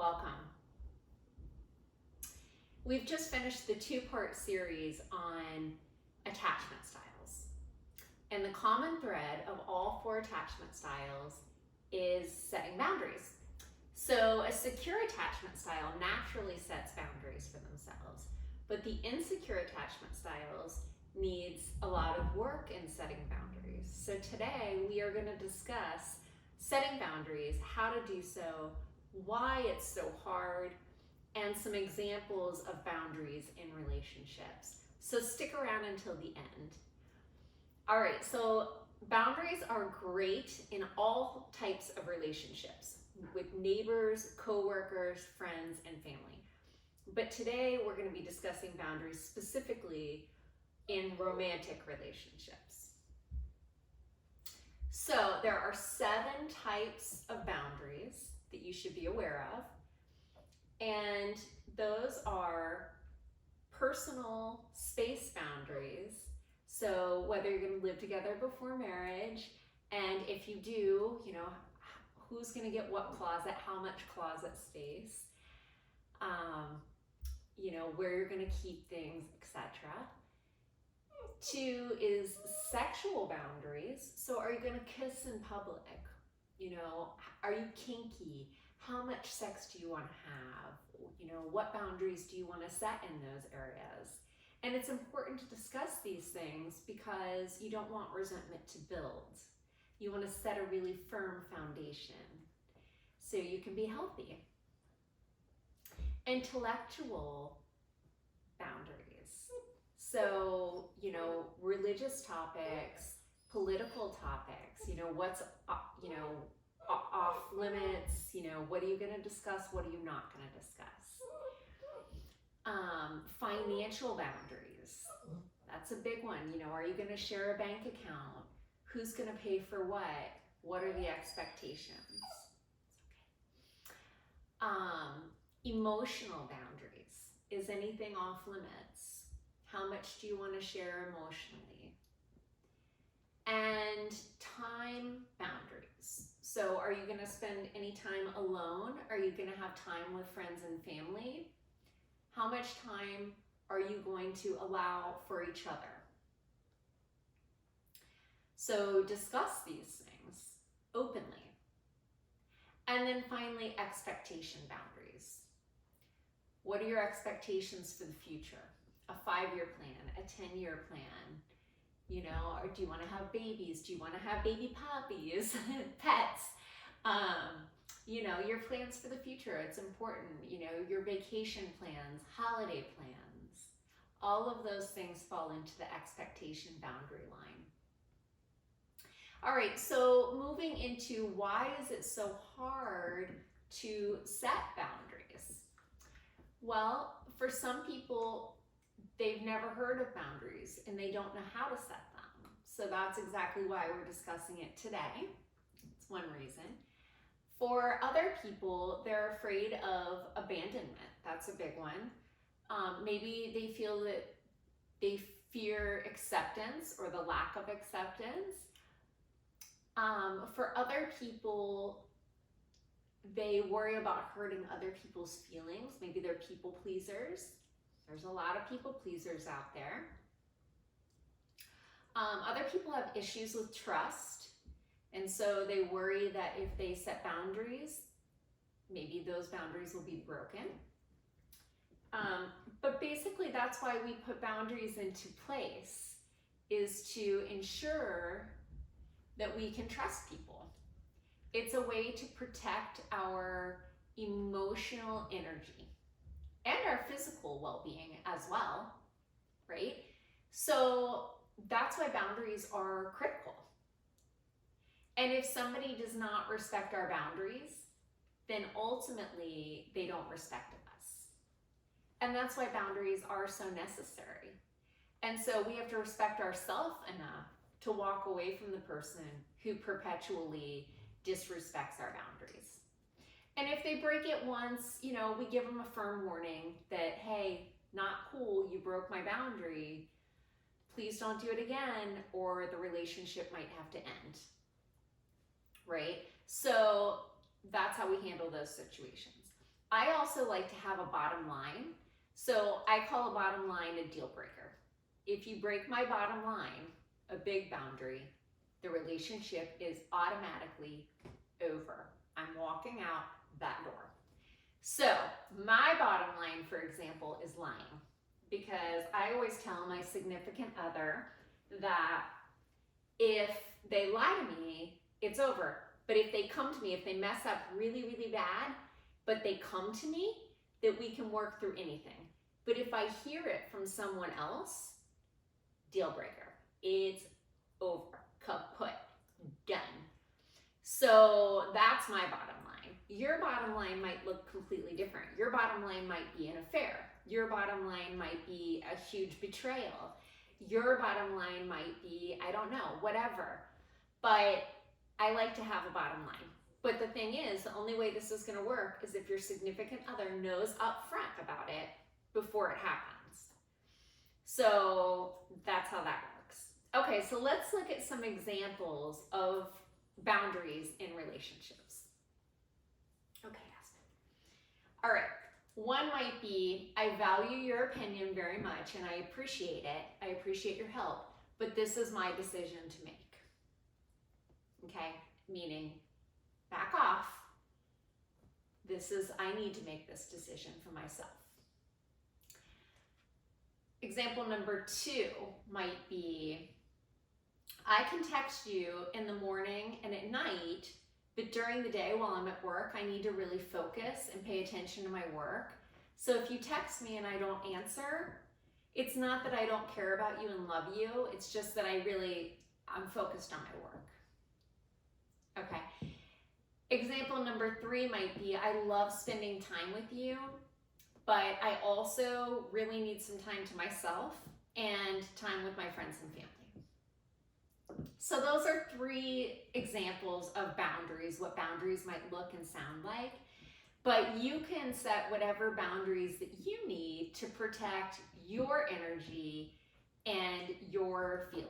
Welcome. We've just finished the two-part series on attachment styles. And the common thread of all four attachment styles is setting boundaries. So a secure attachment style naturally sets boundaries for themselves, but the insecure attachment styles needs a lot of work in setting boundaries. So today we are going to discuss setting boundaries, how to do so, why it's so hard, and some examples of boundaries in relationships. So stick around until the end. All right, so boundaries are great in all types of relationships with neighbors, coworkers, friends, and family. But today we're going to be discussing boundaries specifically in romantic relationships. So there are 7 types of boundaries that you should be aware of. And those are personal space boundaries. So whether you're going to live together before marriage, and if you do, who's going to get what closet, how much closet space, where you're going to keep things, etc. 2 is sexual boundaries. So are you going to kiss in public? Are you kinky? How much sex do you want to have? What boundaries do you want to set in those areas? And it's important to discuss these things because you don't want resentment to build. You want to set a really firm foundation so you can be healthy. Intellectual boundaries. So, religious topics, political topics, what's, off limits, what are you going to discuss, what are you not going to discuss? Financial boundaries, that's a big one. Are you going to share a bank account? Who's going to pay for what? What are the expectations? Emotional boundaries. Is anything off limits? How much do you want to share emotionally? And time boundaries. So are you going to spend any time alone? Are you going to have time with friends and family? How much time are you going to allow for each other? So discuss these things openly. And then finally, expectation boundaries. What are your expectations for the future? A 5-year plan, a 10-year plan? Or do you want to have babies? Do you want to have baby puppies, pets? Your plans for the future, it's important. Your vacation plans, holiday plans, all of those things fall into the expectation boundary line. All right, so moving into why is it so hard to set boundaries? Well, for some people, they've never heard of boundaries and they don't know how to set them. So that's exactly why we're discussing it today. It's one reason. For other people, they're afraid of abandonment. That's a big one. Maybe they feel that they fear acceptance or the lack of acceptance. For other people, they worry about hurting other people's feelings. Maybe they're people pleasers. There's a lot of people pleasers out there. Other people have issues with trust. And so they worry that if they set boundaries, maybe those boundaries will be broken. But basically that's why we put boundaries into place, is to ensure that we can trust people. It's a way to protect our emotional energy and our physical well-being as well, right? So that's why boundaries are critical. And if somebody does not respect our boundaries, then ultimately they don't respect us. And that's why boundaries are so necessary. And so we have to respect ourselves enough to walk away from the person who perpetually disrespects our boundaries. And if they break it once, we give them a firm warning that, hey, not cool, you broke my boundary. Please don't do it again, or the relationship might have to end. Right? So that's how we handle those situations. I also like to have a bottom line. So I call a bottom line a deal breaker. If you break my bottom line, a big boundary, the relationship is automatically over. I'm walking out that door. So my bottom line, for example, is lying, because I always tell my significant other that if they lie to me, it's over. But if they come to me, if they mess up really, really bad, but they come to me, that we can work through anything. But if I hear it from someone else, deal breaker. It's over, kaput, done. So that's my bottom line. Your bottom line might look completely different. Your bottom line might be an affair. Your bottom line might be a huge betrayal. Your bottom line might be, I don't know, whatever. But I like to have a bottom line. But the thing is, the only way this is going to work is if your significant other knows up front about it before it happens. So that's how that works. Okay, so let's look at some examples of boundaries in relationships. Okay, Aspen. All right, one might be, I value your opinion very much and I appreciate it. I appreciate your help, but this is my decision to make. Okay, meaning back off. I need to make this decision for myself. Example number 2 might be, I can text you in the morning and at night, but during the day while I'm at work, I need to really focus and pay attention to my work. So if you text me and I don't answer, it's not that I don't care about you and love you, it's just that I'm focused on my work. Okay. Example number 3 might be, I love spending time with you, but I also really need some time to myself and time with my friends and family. So those are 3 examples of boundaries, what boundaries might look and sound like. But you can set whatever boundaries that you need to protect your energy and your feelings.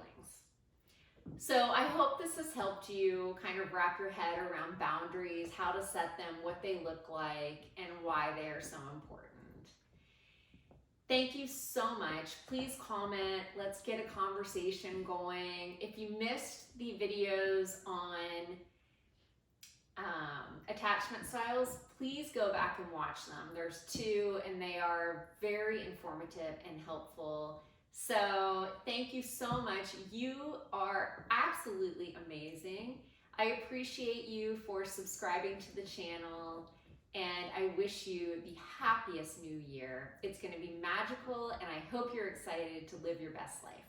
So I hope this has helped you kind of wrap your head around boundaries, how to set them, what they look like, and why they are so important. Thank you so much. Please comment. Let's get a conversation going. If you missed the videos on attachment styles, please go back and watch them. There's 2 and they are very informative and helpful. So thank you so much. You are absolutely amazing. I appreciate you for subscribing to the channel, and I wish you the happiest new year. It's going to be magical, and I hope you're excited to live your best life.